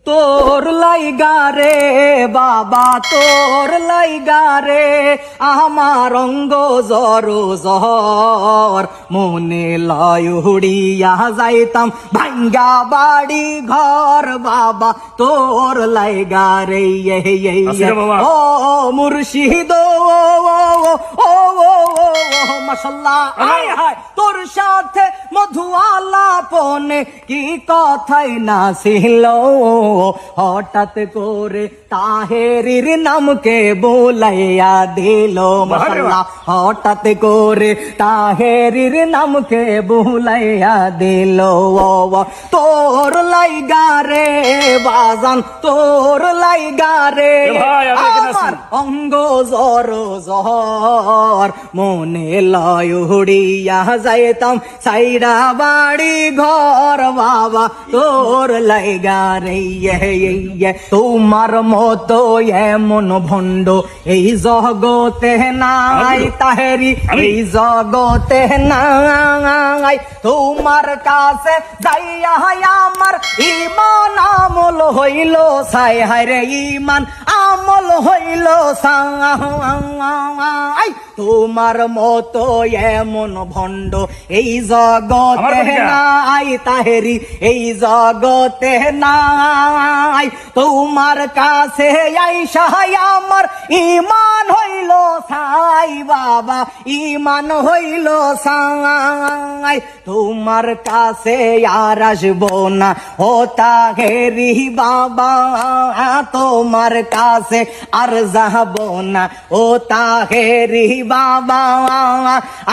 তোর লাইগা রে বাবা তোর লাইগা রে আমার অঙ্গ জর জহর মনে লয় উড়িয়া যাইতাম ভাঙ্গা বাড়ি ঘর বাবা তোর লাইগা রে ও মুর্শিদ ও মাশাআল্লাহ তোর সাথে মধুয়ালা পনে কি কথাই না ছিল হঠাৎ করে তাহেরির নামকে বলাইয়া দিল মাশাআল্লাহ হঠাৎ করে তাহেরির নামকে বলাইয়া দিল তোর লাইগা রে বাজান তোর লাইগা রে আমার অঙ্গ জর জহর মনে লয় উড়িয়া যাইতাম সাইডা বাড়ি ঘর বাবা তোর লাইগা রে তোমার মতো এমন ভণ্ড এই জগতে নাই তাহেরি এই জগতে নাই তোমার কাছে যাইয়া আমার ইমান আমল হইল সাই হায়রে ইমান আমল হইল সাই তোমার মতো এমন ভণ্ড এই জগতে নাই তাহেরি এই জগতে নাই তোমার কাছে আইসা আমার ইমান হইল সাই বাবা ইমান হইল সাই তোমার কাছে আর আসবো না ও তাহেরি বাবা তোমার কাছে আর যাবো না ও তাহেরি বাবা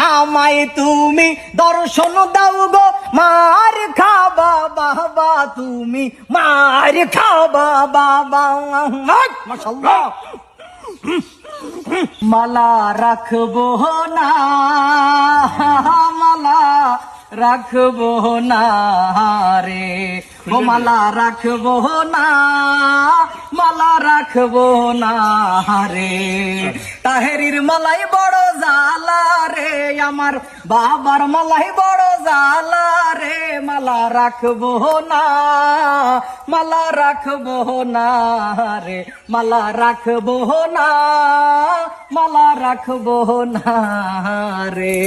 আমায় তুমি দর্শন দাও গো মার খাবা বাবা তুমি মার খাবা বাবা মাশাআল্লাহ মালা রাখবো না মালা রাখবো না রে ও মালা রাখবো না মালা রাখবো না রে তাহেরির মালাই বড় জালা রে আমার বাবার মালাই বড় জালা রে মালা রাখবো না মালা রাখবো না রে মালা রাখবো না মালা রাখবো না রে